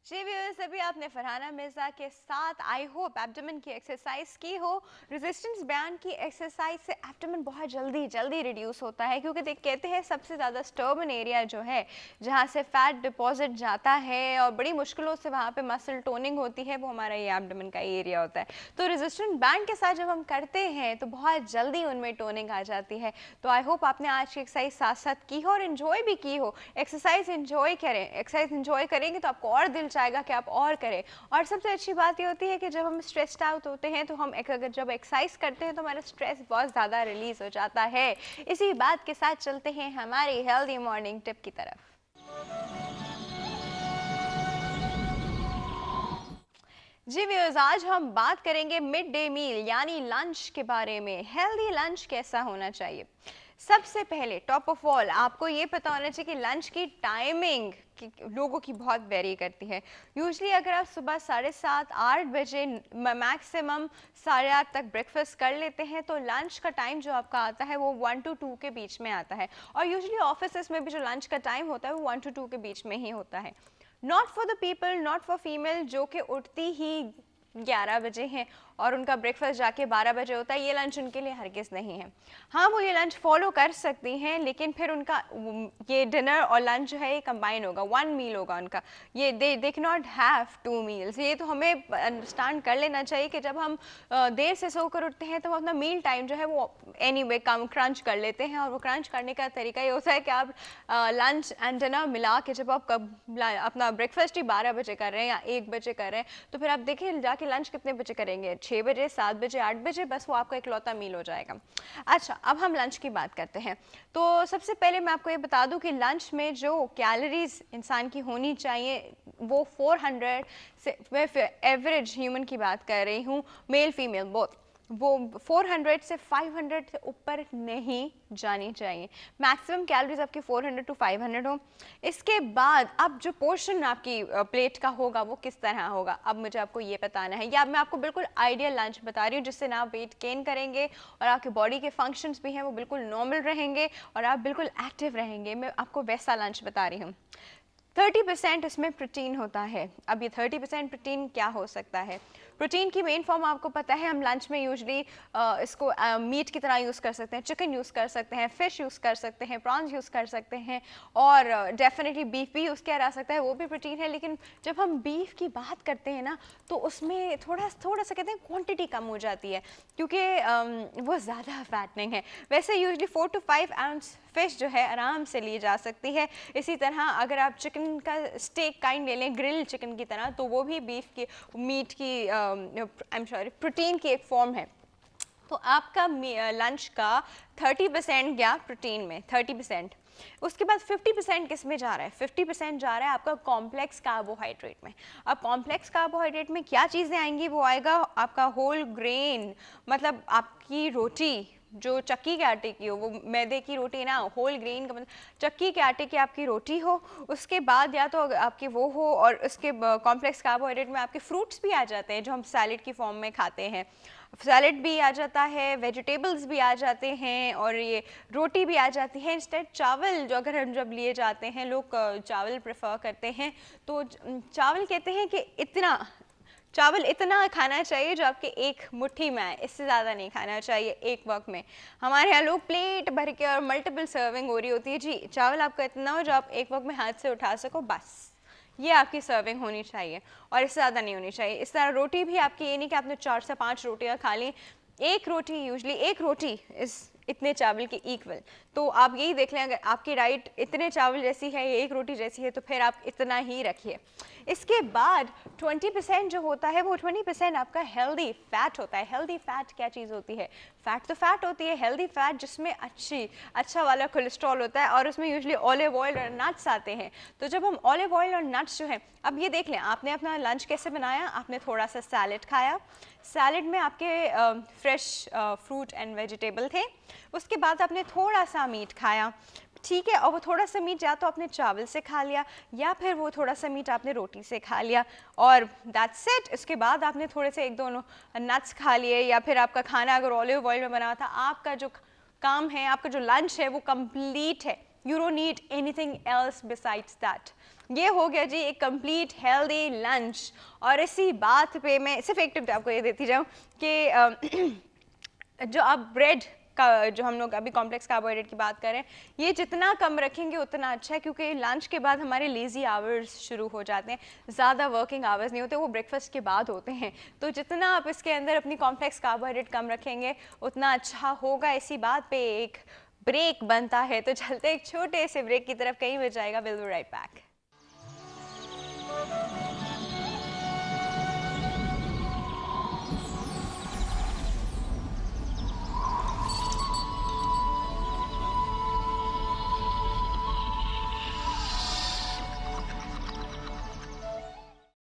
जी viewers, अभी आपने फरहाना मिर्ज़ा के साथ आई होप एब्डोमेन की एक्सरसाइज की हो। रेजिस्टेंस बैंड की एक्सरसाइज से एब्डोमेन बहुत जल्दी रिड्यूस होता है, क्योंकि कहते हैं सबसे ज़्यादा स्टर्बन एरिया जो है जहाँ से फैट डिपॉजिट जाता है और बड़ी मुश्किलों से वहाँ पे मसल टोनिंग होती है, वो हमारा ये एब्डोमेन का एरिया होता है। तो रेजिस्टेंस बैंड के साथ जब हम करते हैं तो बहुत जल्दी उनमें टोनिंग आ जाती है। तो आई होप आपने आज की एक्सरसाइज साथ साथ की हो और इन्जॉय भी की हो। एक्सरसाइज इन्जॉय करें, एक्सरसाइज इन्जॉय करेंगे तो आपको और दिल चाहेगा कि आप और करें। और सबसे अच्छी बात ये होती है कि जब हम स्ट्रेस्ड आउट होते हैं तो हम अगर जब एक्सरसाइज करते हैं तो हमारा स्ट्रेस बहुत ज़्यादा रिलीज हो जाता है। इसी बात के साथ चलते हैं हमारी हेल्दी मॉर्निंग टिप की तरफ। जी व्यूअर्स, आज हम बात करेंगे मिड डे मील यानी लंच के बारे में। हेल्दी लंच कैसा होना चाहिए? सबसे पहले टॉप ऑफ ऑल आपको ये पता होना चाहिए कि लंच की टाइमिंग लोगों की बहुत वेरी करती है। यूजली अगर आप सुबह 7:30-8 बजे मैक्सिमम 8:30 तक ब्रेकफास्ट कर लेते हैं तो लंच का टाइम जो आपका आता है वो 1 to 2 के बीच में आता है। और यूजली ऑफिस में भी जो लंच का टाइम होता है वो 1 to 2 के बीच में ही होता है। Not for the people, not for female जो कि उठती ही 11 बजे हैं और उनका ब्रेकफास्ट जाके 12 बजे होता है, ये लंच उनके लिए हरगिज़ नहीं है। हाँ, वो ये लंच फॉलो कर सकती हैं, लेकिन फिर उनका ये डिनर और लंच जो है ये कंबाइन होगा, वन मील होगा उनका। ये they can not have two meals. ये तो हमें अंडरस्टैंड कर लेना चाहिए कि जब हम देर से सोकर उठते हैं तो हम अपना मील टाइम जो है वो एनीवे कम क्रंच कर लेते हैं। और वो क्रंच करने का तरीका ये होता है कि आप लंच एंड डिनर मिला के जब आप अपना ब्रेकफास्ट ही 12 बजे कर रहे हैं या 1 बजे कर रहे हैं तो फिर आप देखिए जाके लंच कितने बजे करेंगे, 6 बजे, 7 बजे, 8 बजे, बस वो आपका इकलौता मील हो जाएगा। अच्छा, अब हम लंच की बात करते हैं। तो सबसे पहले मैं आपको ये बता दूं कि लंच में जो कैलोरीज इंसान की होनी चाहिए वो 400 से, मैं एवरेज ह्यूमन की बात कर रही हूँ, मेल फीमेल बोथ, वो 400 से 500 से ऊपर नहीं जानी चाहिए। मैक्सिमम कैलोरीज आपकी 400 to 500 हो। इसके बाद अब जो पोर्शन आपकी प्लेट का होगा वो किस तरह होगा, अब मुझे आपको ये बताना है। या मैं आपको बिल्कुल आइडियल लंच बता रही हूँ जिससे ना आप वेट गेन करेंगे और आपकी बॉडी के फंक्शंस भी हैं वो बिल्कुल नॉर्मल रहेंगे और आप बिल्कुल एक्टिव रहेंगे। मैं आपको वैसा लंच बता रही हूँ। 30% इसमें प्रोटीन होता है। अब ये 30% प्रोटीन क्या हो सकता है? प्रोटीन की मेन फॉर्म आपको पता है, हम लंच में यूजली इसको मीट की तरह यूज़ कर सकते हैं, चिकन यूज़ कर सकते हैं, फिश यूज़ कर सकते हैं, प्रॉन्स यूज़ कर सकते हैं और डेफिनेटली बीफ भी यूज़ किया जा सकता है, वो भी प्रोटीन है। लेकिन जब हम बीफ की बात करते हैं ना तो उसमें थोड़ा सा कहते हैं क्वांटिटी कम हो जाती है, क्योंकि वो ज़्यादा फैटनिंग है। वैसे यूजली 4 to 5 ounce फिश जो है आराम से ली जा सकती है। इसी तरह अगर आप चिकन का स्टेक काइंड ले लें, ग्रिल चिकन की तरह, तो वो भी बीफ की मीट की आई एम सॉरी प्रोटीन की एक फॉर्म है। तो आपका लंच का 30% गया प्रोटीन में, 30%। उसके बाद 50% किस में जा रहा है? 50% जा रहा है आपका कॉम्प्लेक्स कार्बोहाइड्रेट में। अब कॉम्प्लेक्स कार्बोहाइड्रेट में क्या चीज़ें आएंगी? वो आएगा आपका होल ग्रेन, मतलब आपकी रोटी जो चक्की के आटे की हो, वो मैदे की रोटी ना, होल ग्रेन का मतलब चक्की के आटे की आपकी रोटी हो। उसके बाद या तो आपकी वो हो, और उसके कॉम्प्लेक्स कार्बोहाइड्रेट में आपके फ्रूट्स भी आ जाते हैं जो हम सैलेड की फॉर्म में खाते हैं। सैलेड भी आ जाता है, वेजिटेबल्स भी आ जाते हैं और ये रोटी भी आ जाती है। इंस्टेड चावल जो अगर हम जब लिए जाते हैं, लोग चावल प्रेफर करते हैं, तो चावल कहते हैं कि चावल इतना खाना चाहिए जो आपके एक मुट्ठी में आए, इससे ज़्यादा नहीं खाना चाहिए एक वक्त में। हमारे यहाँ लोग प्लेट भर के और मल्टीपल सर्विंग हो रही होती है। जी, चावल आपका इतना हो जो आप एक वक्त में हाथ से उठा सको, बस ये आपकी सर्विंग होनी चाहिए और इससे ज़्यादा नहीं होनी चाहिए। इस तरह रोटी भी आपकी ये नहीं कि आपने 4 से 5 रोटियाँ खा ली, एक रोटी, यूजली एक रोटी इस इतने चावल के इक्वल। तो आप यही देख लें, अगर आपकी डाइट इतने चावल जैसी है, एक रोटी जैसी है, तो फिर आप इतना ही रखिए। इसके बाद 20% जो होता है वो 20% आपका हेल्दी फैट होता है। हेल्दी फैट क्या चीज़ होती है? फैट तो फैट होती है, हेल्दी फैट जिसमें अच्छा वाला कोलेस्ट्रॉल होता है और उसमें यूजली ऑलिव ऑयल और नट्स आते हैं। तो जब हम ऑलिव ऑयल और नट्स जो है, अब ये देख लें आपने अपना लंच कैसे बनाया, आपने थोड़ा सा सैलेड खाया, सैलेड में आपके फ्रेश फ्रूट एंड वेजिटेबल थे, उसके बाद आपने थोड़ा सा मीट खाया, ठीक है, और वो थोड़ा सा मीट या तो आपने चावल से खा लिया या फिर वो थोड़ा सा मीट आपने रोटी से खा लिया और दैट्स इट। इसके बाद आपने थोड़े से एक दो नट्स खा लिए या फिर आपका खाना अगर ऑलिव ऑयल में बना था, आपका जो काम है, आपका जो लंच है वो कंप्लीट है। You don't need anything else besides that. ये हो गया जी एक कंप्लीट हेल्दी लंच। और इसी बात पे मैं सिर्फ एक टिप आपको ये देती जाऊँ कि जो आप ब्रेड का, जो हम लोग अभी कॉम्प्लेक्स कार्बोहाइड्रेट की बात करें, ये जितना कम रखेंगे उतना अच्छा है, क्योंकि लंच के बाद हमारे लेज़ी आवर्स शुरू हो जाते हैं, ज़्यादा वर्किंग आवर्स नहीं होते, वो ब्रेकफास्ट के बाद होते हैं। तो जितना आप इसके अंदर अपनी कॉम्प्लेक्स कार्बोहाइड्रेट कम रखेंगे उतना अच्छा होगा। इसी बात पे एक ब्रेक बनता है, तो चलते एक छोटे से ब्रेक की तरफ, कहीं बच जाएगा, विल बी राइट बैक।